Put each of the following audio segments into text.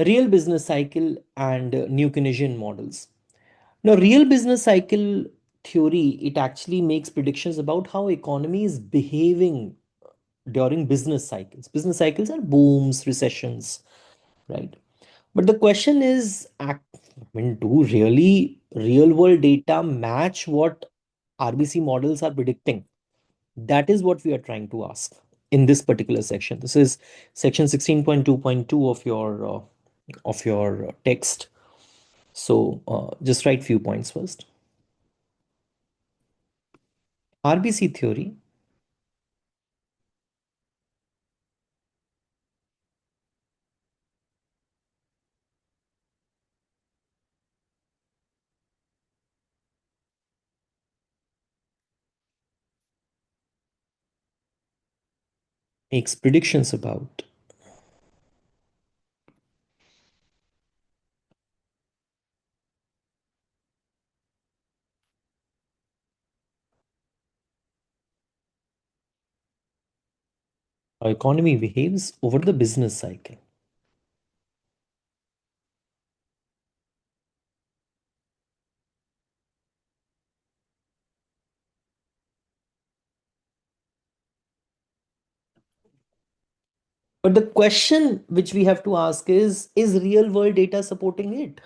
real business cycle and new Keynesian models. Now, real business cycle theory, it actually makes predictions about how economy is behaving during business cycles. Business cycles are booms, recessions, right? But the question is, do really real world data match what RBC models are predicting? That is what we are trying to ask in this particular section. This is section 16.2.2 of your text. So just write few points first. RBC theory makes predictions about how economy behaves over the business cycle. But the question which we have to ask is real world data supporting it?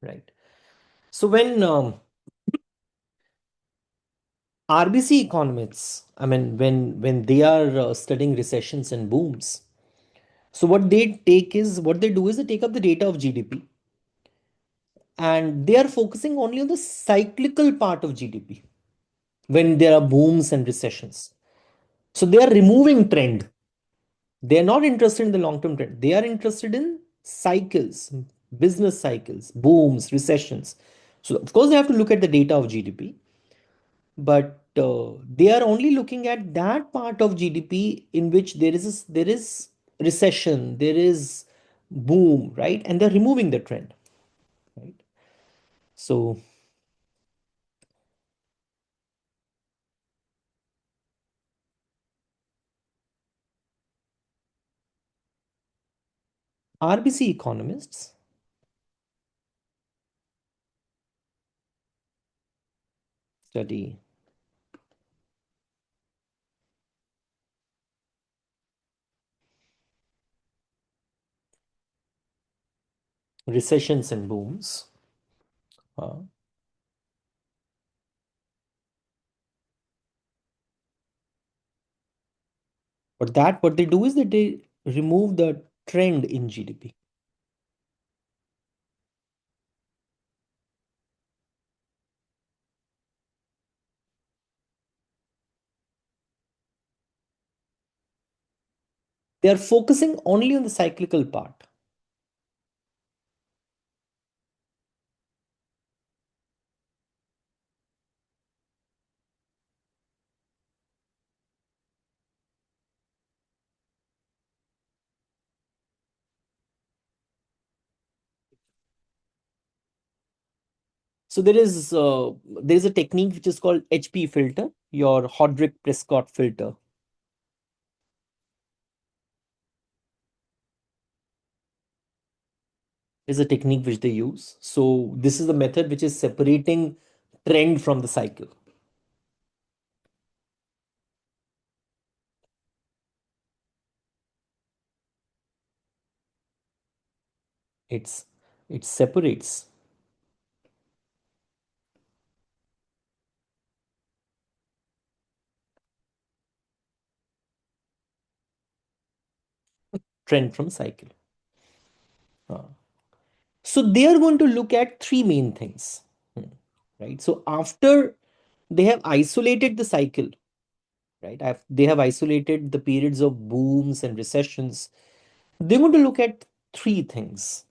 Right. So when RBC economists, I mean, when they are studying recessions and booms, so what they do is they take up the data of GDP and they are focusing only on the cyclical part of GDP when there are booms and recessions. So they are removing trend. They are not interested in the long term trend. They are interested in cycles, business cycles, booms, recessions. So of course they have to look at the data of GDP, but they are only looking at that part of GDP in which there is recession, there is boom, right? And they're removing the trend, right? So RBC economists study recessions and booms. Uh, but that what they do is that they remove the trend in GDP. They are focusing only on the cyclical part. So there is a technique which is called HP filter, your Hodrick Prescott filter. Is a technique which they use. So this is the method which is separating trend from the cycle. It's it separates trend from cycle. Uh, so they are going to look at three main things. Hmm, right? So after they have isolated the cycle, right? They have isolated the periods of booms and recessions. They're going to look at three things.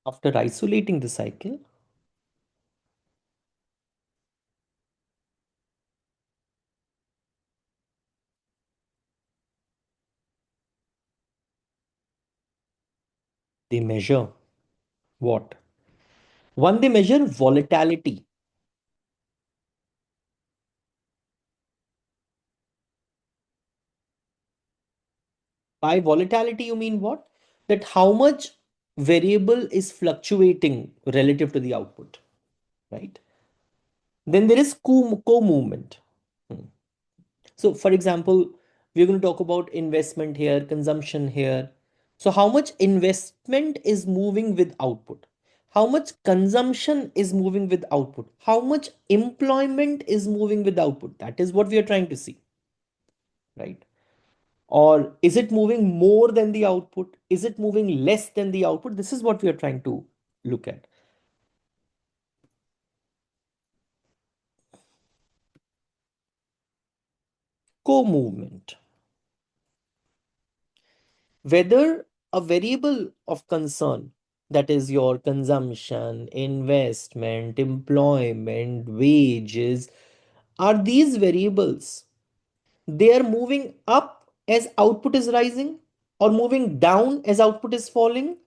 After isolating the cycle, they measure what? One, they measure volatility. By volatility, you mean what? That how much variable is fluctuating relative to the output, right? Then there is co-movement. Hmm. So, for example, we're going to talk about investment here, consumption here. So, how much investment is moving with output? How much consumption is moving with output? How much employment is moving with output? That is what we are trying to see, right? Or is it moving more than the output? Is it moving less than the output? This is what we are trying to look at. Co-movement. Whether a variable of concern, that is your consumption, investment, employment, wages, are these variables, they are moving up as output is rising or moving down as output is falling?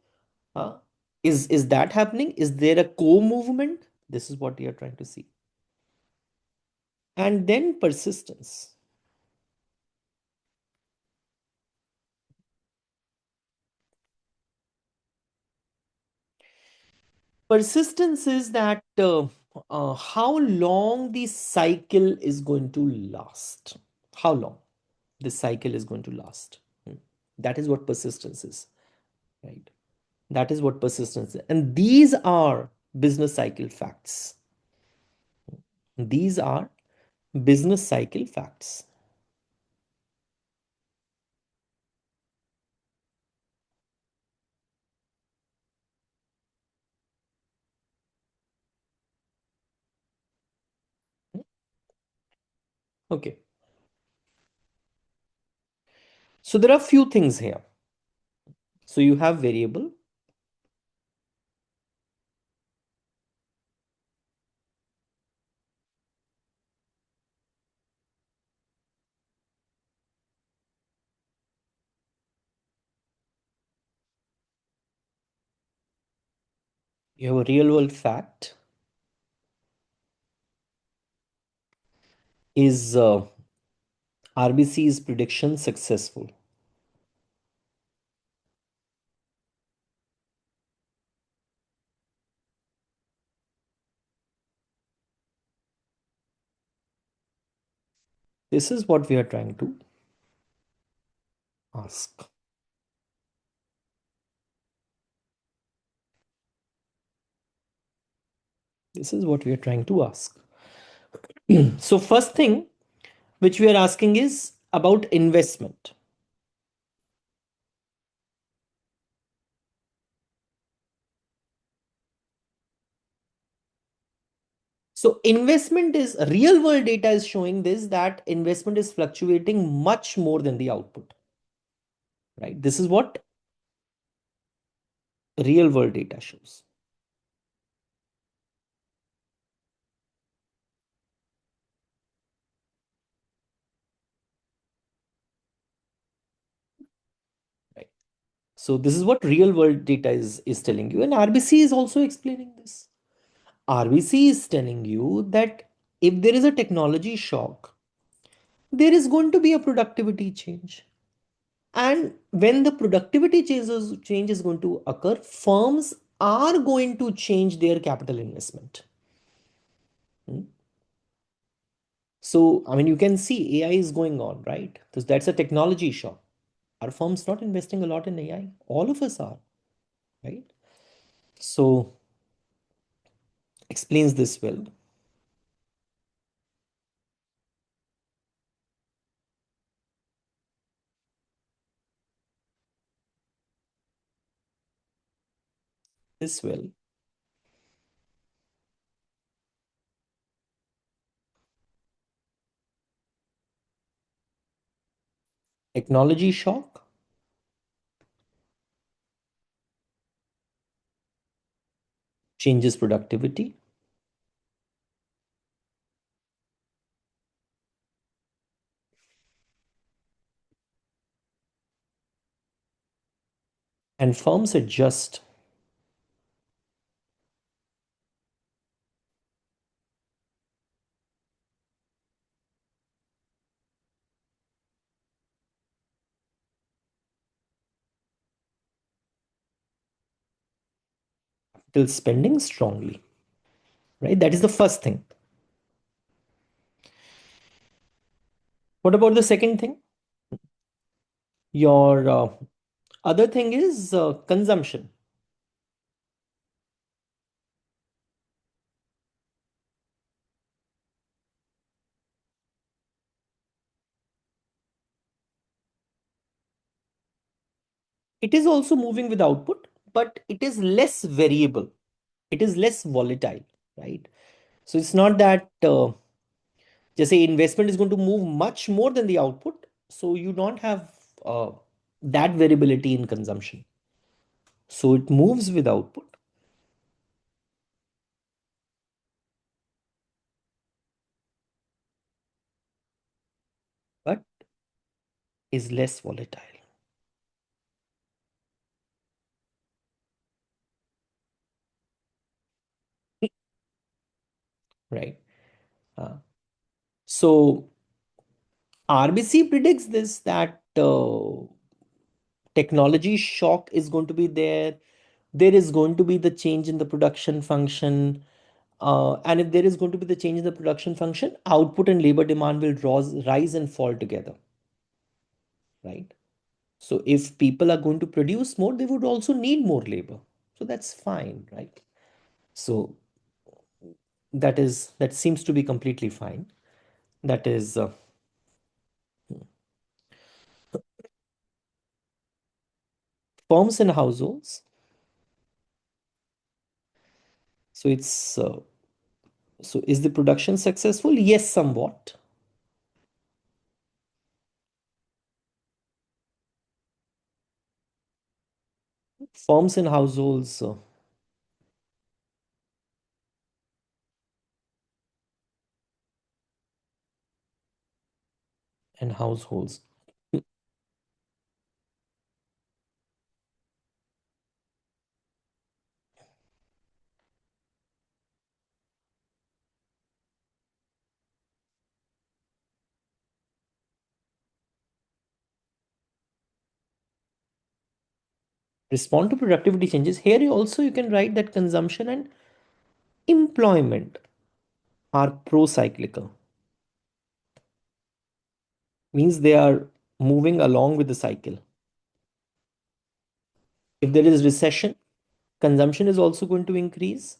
Uh, is that happening? Is there a co-movement? This is what we are trying to see. And then persistence. Persistence is that how long the cycle is going to last. How long this cycle is going to last. Hmm. That is what persistence is, right? That is what persistence is. And these are business cycle facts. These are business cycle facts. Okay. So there are few things here. So you have variable. You have a real world fact. Is RBC's prediction successful? This is what we are trying to ask. This is what we are trying to ask. So, first thing which we are asking is about investment. So, investment is real world data is showing this that investment is fluctuating much more than the output, right? This is what real world data shows. Right. So, this is what real world data is telling you, and RBC is also explaining this. RBC is telling you that if there is a technology shock, there is going to be a productivity change. And when the change is going to occur, firms are going to change their capital investment. Hmm. So, I mean, you can see AI is going on, right? Because that's a technology shock. Are firms not investing a lot in AI? All of us are, right? So, explains this well. This well. Technology shock. changes productivity, and firms adjust. Till spending strongly, right? That is the first thing. What about the second thing? Your other thing is consumption. It is also moving with output, but it is less variable. It is less volatile, right? So it's not that just say investment is going to move much more than the output. So you don't have that variability in consumption. So it moves with output, but is less volatile, right? Uh, so RBC predicts this that technology shock is going to be there. There is going to be the change in the production function. And if there is going to be the change in the production function, output and labor demand will rise and fall together, right? So if people are going to produce more, they would also need more labor. So that's fine, right? So that seems to be completely fine. That is firms and households. So it's so is the production successful? Yes, somewhat. Firms and households and households respond to productivity changes. Here you also you can write that consumption and employment are pro-cyclical, means they are moving along with the cycle. If there is recession, consumption is also going to increase.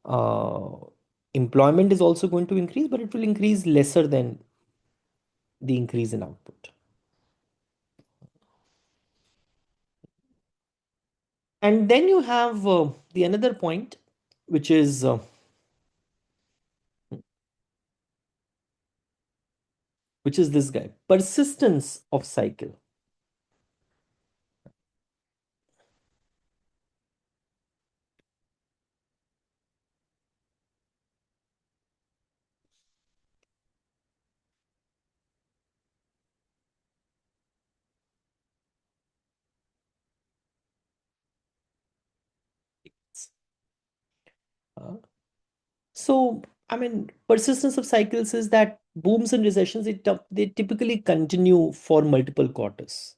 Uh, Employment is also going to increase, but it will increase lesser than the increase in output. And then you have the another point, which is this guy persistence of cycle. Uh, so I mean, persistence of cycles is that booms and recessions they typically continue for multiple quarters.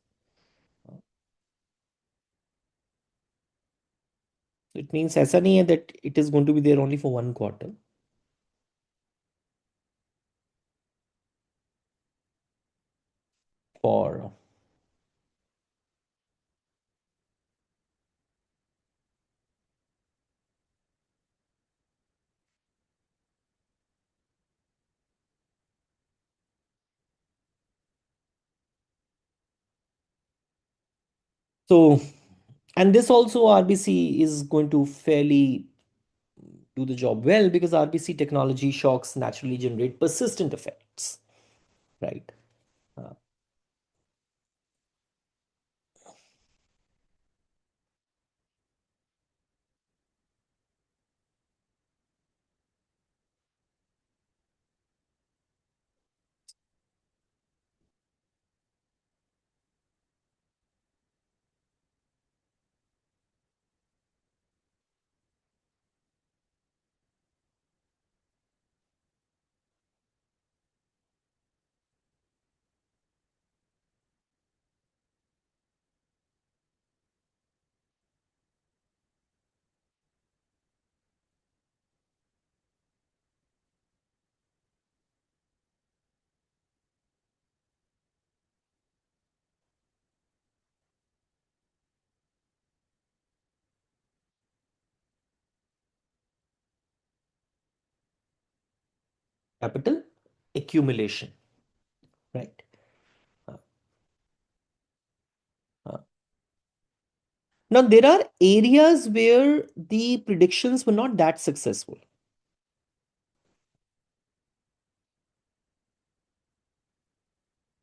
It means ऐसा नहीं है that it is going to be there only for one quarter. For so, and this also RBC is going to fairly do the job well because RBC technology shocks naturally generate persistent effects, right? Uh, capital accumulation, right? Uh, uh. Now, there are areas where the predictions were not that successful.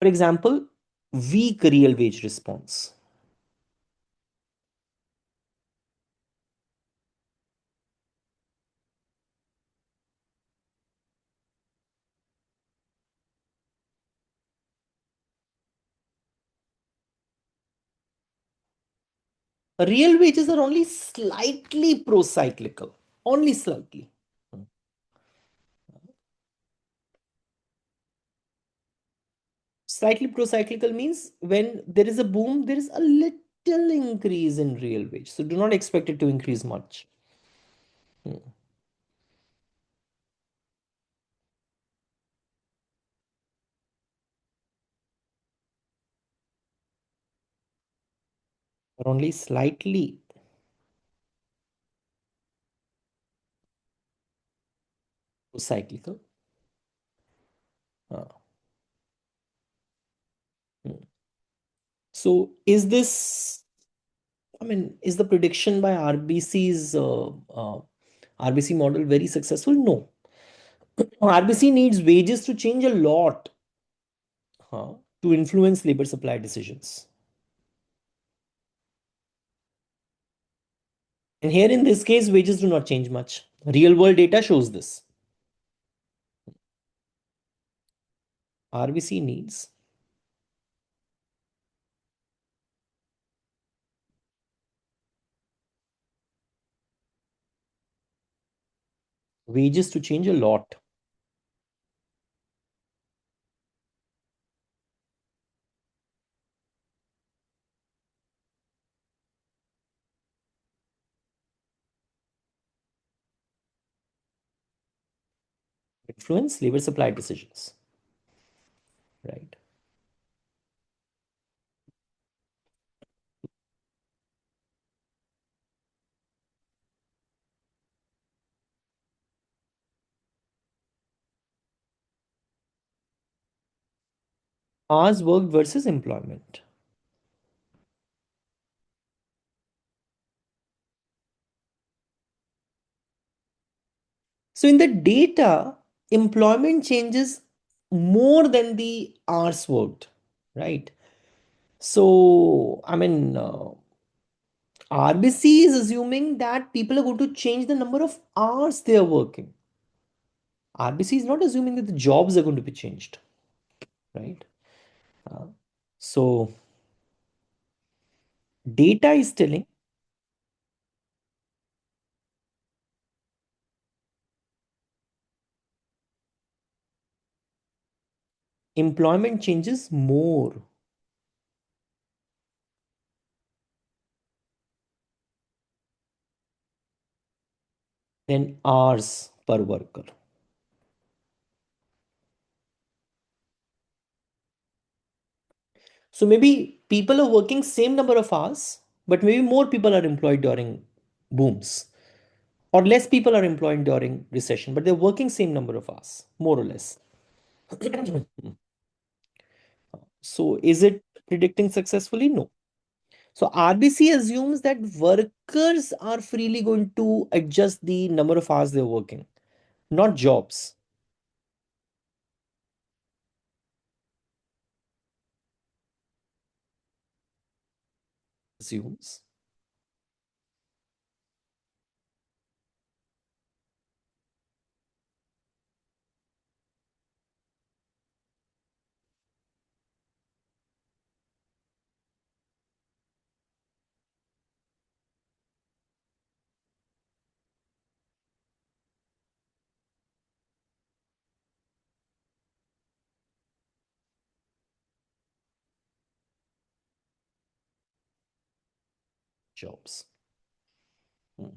For example, weak real wage response. Real wages are only slightly pro-cyclical, only slightly. Slightly pro-cyclical means when there is a boom, there is a little increase in real wage. So do not expect it to increase much. Hmm. Or only slightly pro-cyclical. Uh, hmm. So is this, I mean, is the prediction by RBC model very successful? No. RBC needs wages to change a lot to influence labor supply decisions. And here in this case, wages do not change much. Real world data shows this. RBC needs wages to change a lot. Influence labor supply decisions, right? Hours worked versus employment. So in the data, employment changes more than the hours worked, right? So, I mean, RBC is assuming that people are going to change the number of hours they are working. RBC is not assuming that the jobs are going to be changed, right? Uh, so, data is telling employment changes more than hours per worker. So maybe people are working same number of hours, but maybe more people are employed during booms, or less people are employed during recession, but they're working same number of hours, more or less. So is it predicting successfully? No. So RBC assumes that workers are freely going to adjust the number of hours they're working, not jobs. Assumes jobs. Hmm.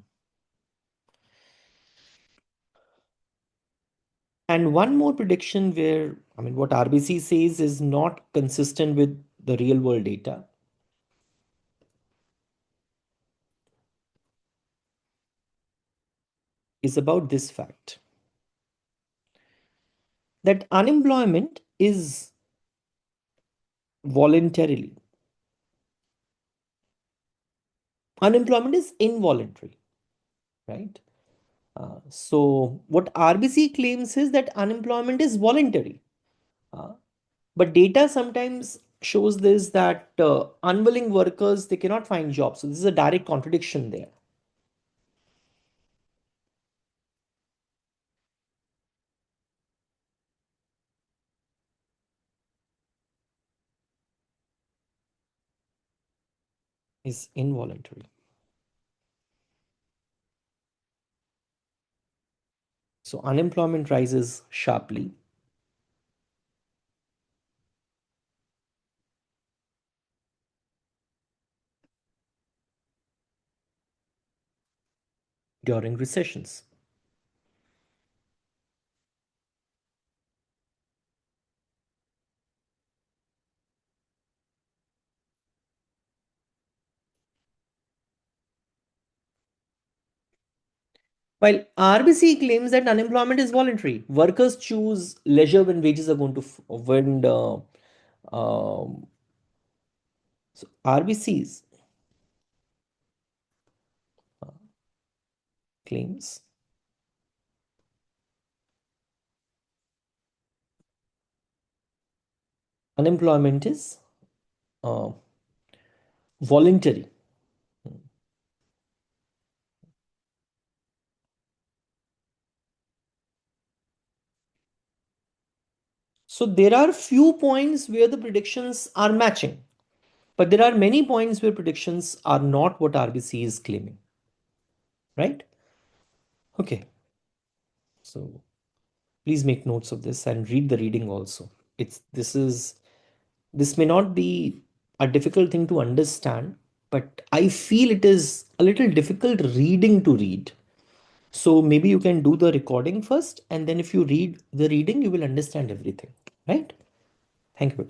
And one more prediction where, I mean, what RBC says is not consistent with the real world data is about this fact. that voluntarily unemployment is involuntary, right? So what RBC claims is that unemployment is voluntary. Uh, but data sometimes shows this that unwilling workers they cannot find jobs. So this is a direct contradiction there. Is involuntary. So unemployment rises sharply during recessions. While RBC claims that unemployment is voluntary, workers choose leisure when wages are going to when so RBC's claims unemployment is uh, voluntary. So there are few points where the predictions are matching, but there are many points where predictions are not what RBC is claiming, right? Okay, so please make notes of this and read the reading also. This may not be a difficult thing to understand, but I feel it is a little difficult reading to read. So maybe you can do the recording first, and then if you read the reading, you will understand everything, right? Thank you.